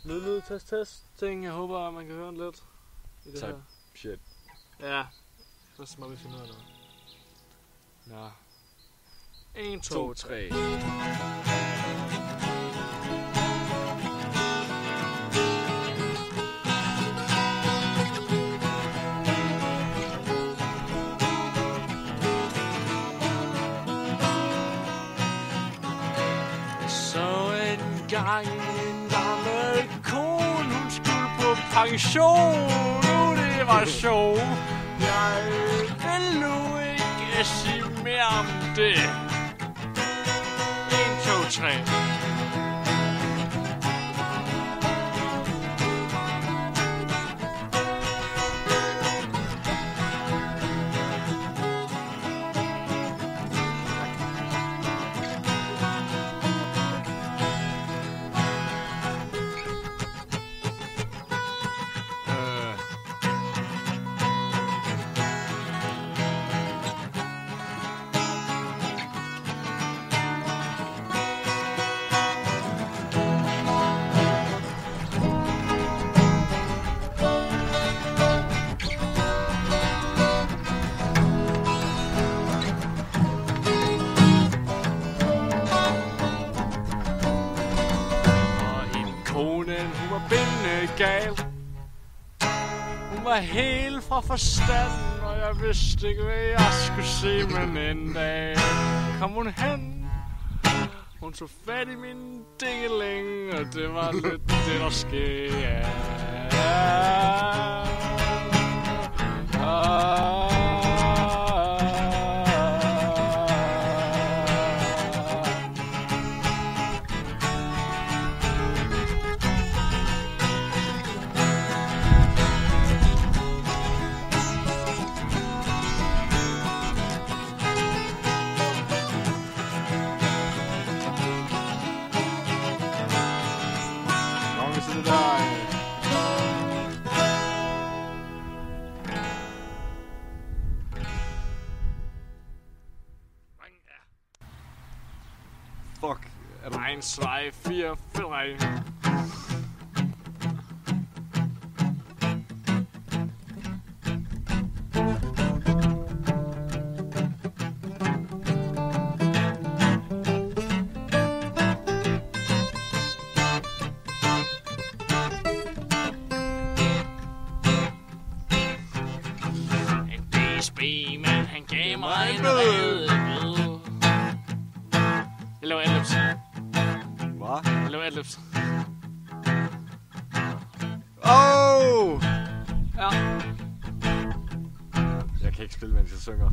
Lyd, test ting. Jeg håber, at man kan høre den lidt i det her. Shit. Ja. Først må vi finde ud af noget. Nå. 1, 2, 3. Så en gang en gammel kone, hun skulle på pension. Det var sjov. Jeg vil nu ikke sige mere om det. 1, 2, 3. Gal. Hun var helt fra forstanden, og jeg vidste ikke, hvad jeg skulle se, men en dag kom hun hen. Hun tog fat i min dingeling, og det var lidt det, der skete. Fuck. 1, 2, 4, 3. En DSB-mand, han gav mig en bøde. Jeg laver adlibs. Hvad? Jeg laver adlibs. Oh! Ja. Jeg kan ikke spille, mens jeg synger.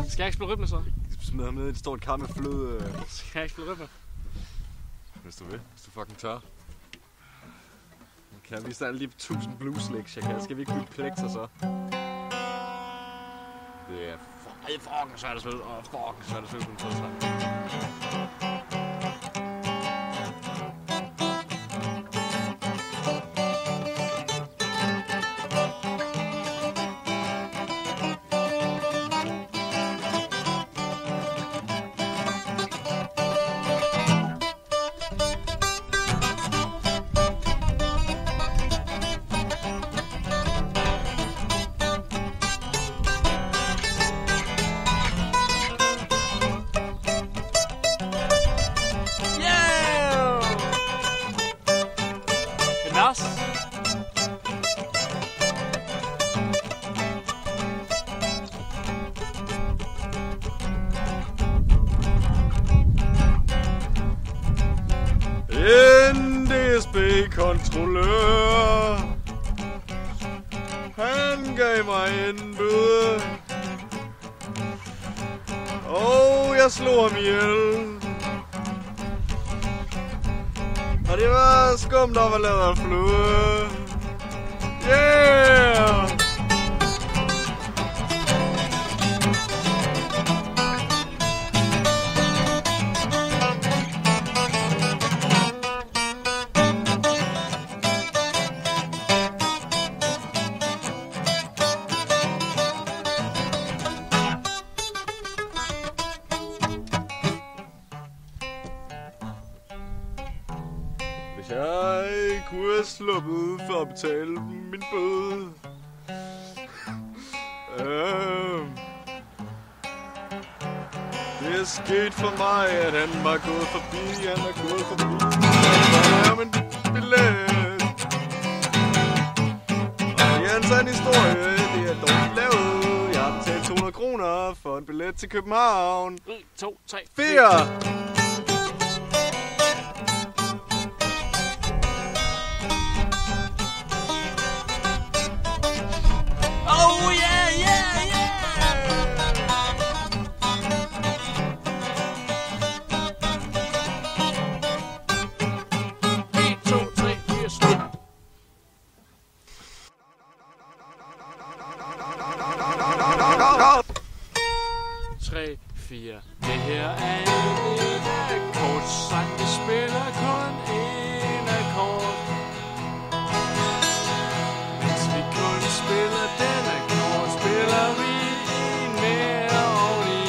Skal jeg ikke spille rytme så? Smid ham ned i et stort kar med fløde. Skal jeg ikke spille rytme? Hvis du vil. Hvis du fucking tør. Kan jeg vise dig alle de 1000 blues licks, jeg kan? Skal vi ikke bygge plekter så? Det er fucking svært at spille. Fucking svært at spille på en fodslag. En DSB-kontrollør, han gav mig en bøde, og jeg slog ham ihjel. Og det var skum, der var lavet af fløde. Yeah! Hvis jeg kunne have sluppet for at betale min bøde. Det er sket for mig, at han var gået forbi. Han er gået forbi. Og min billet. Og det er en sand historie. Det er dårligt lavet. Jeg har betalt 200 kroner for en billet til København. 1, 2, 3, 4. Oh yeah, yeah, yeah! 1, 2, 3, 4, slut! Tre, fire. Det her er en akkordsang. Vi spiller kun en akkord. Hvis vi kun spiller den akkord, spiller vi en mere oveni.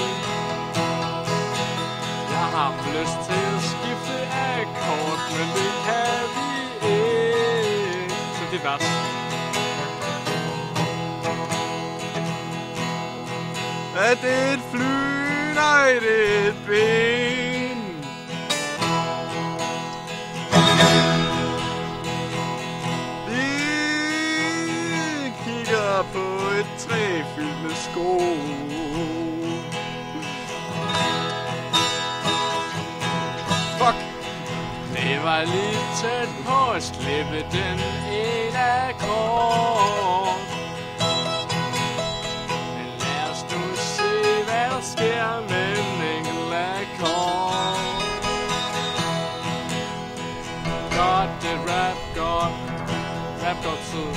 Jeg har lyst til at skifte akkord, men det kan vi ikke. Så det er vers. Er det et fly? Nej, det er et ben. Vi kigger på et træ fyldt med sko. Fuck. Det var lige tæt på at slippe den ene akkord. Men lad os nu se, hvad der sker med en enkelt akkord. Godt, det er rap godt. Rap godt tid.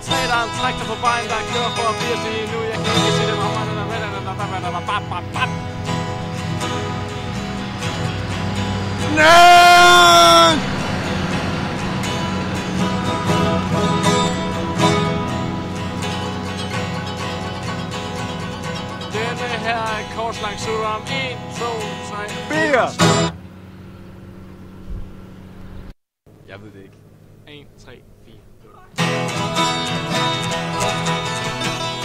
Tre, der er en trækter på vejen, der kører for 80 lige nu. Jeg kan ikke se dem om, Nej! Denne her akkordslang slutter om 1, 2, 3, 4. Jeg ved det ikke. 1, 3, 4.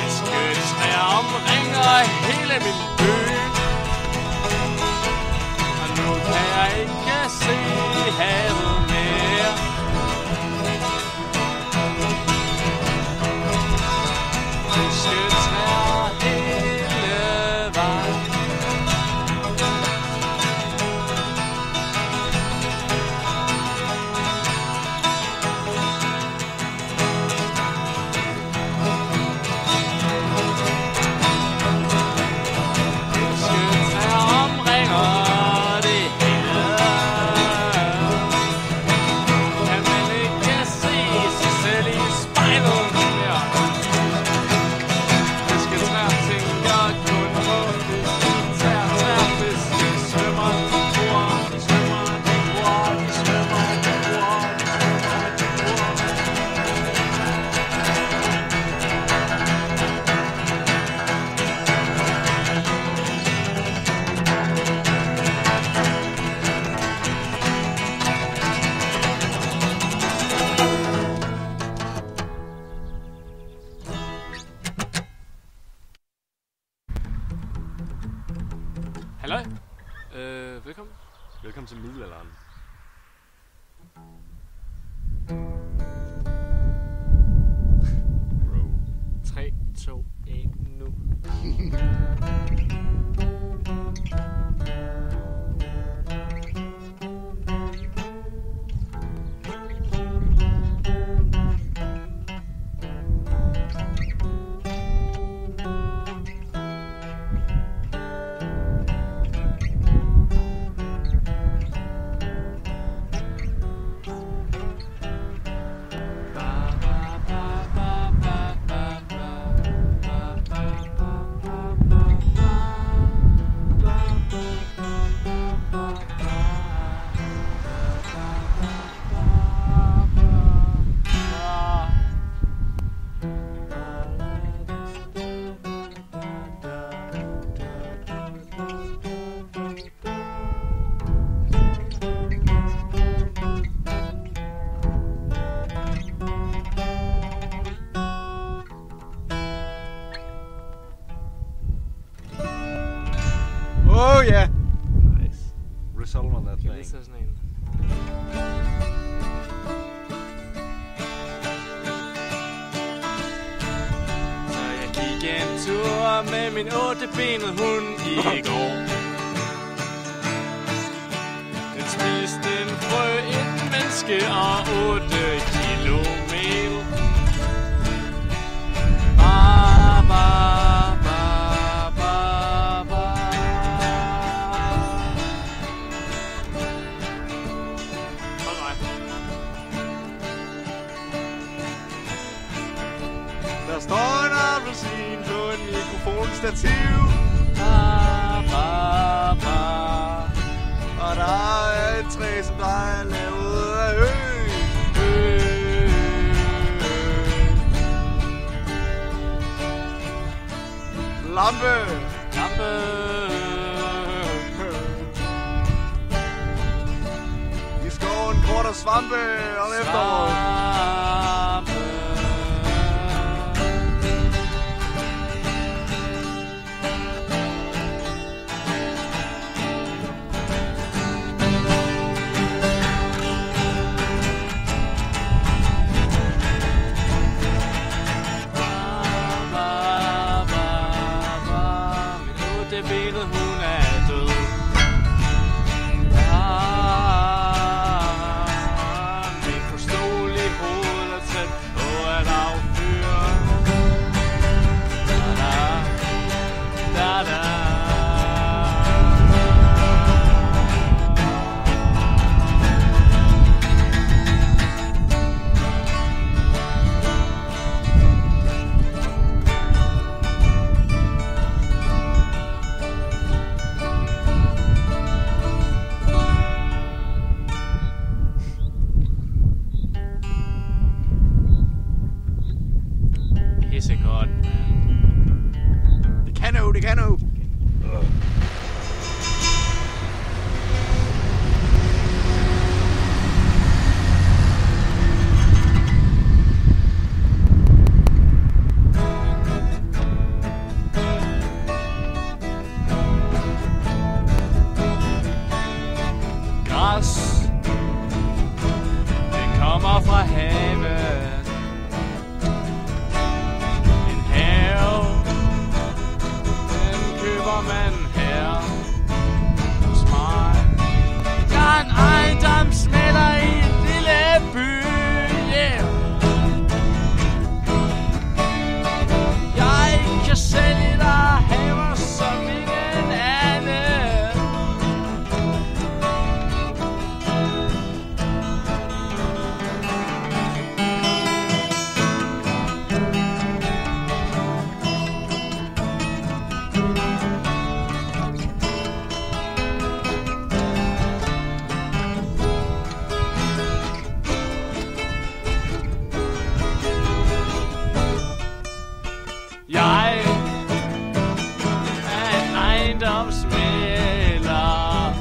Et skønt træer omringer hele min by. Og nu kan jeg ikke se havet mere. Et skønt træer hele vejen. Halløj. Velkommen. Velkommen til middelalderen. Bro. 3, 2, 1, nu. Solomon that Kan thing. lige tage sådan en. Så jeg gik en tur med min 8-benede hund i går. Den spiste en frø, et menneske og 8 kilo mel. Ba, ba, ba, ba, ba. Der står en appelsin på en mikrofonstativ. Ba, ba, ba. Og der er et træ, som der er lavet af lampe. Lampe. I skoven gror der svampe om efteråret. Svampe. Benet, hun er død. Min pistol i hovedet er tæt på at affyre. Da-da, da-da. Pissegodt, man. Det kan jo, det kan jo. Græs, det kommer fra havet. En have, den køber man her hos mig. Jeg er en ejendomsmægler i en lille by, yeah. Jeg kan sælge dig haver som ingen anden. Jeg er en ejendomsmægler.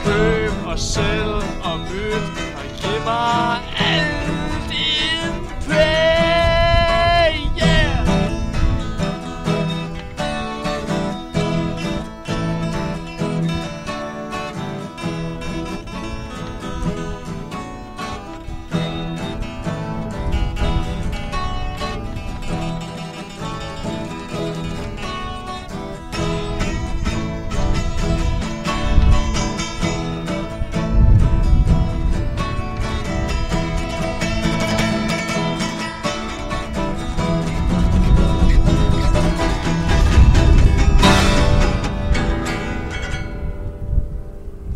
Køb og sælg og byt og giv mig alt din penge, yeah.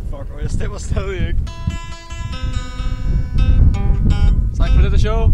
Fuck, og jeg stemmer stadig ikke. Tak for dette show.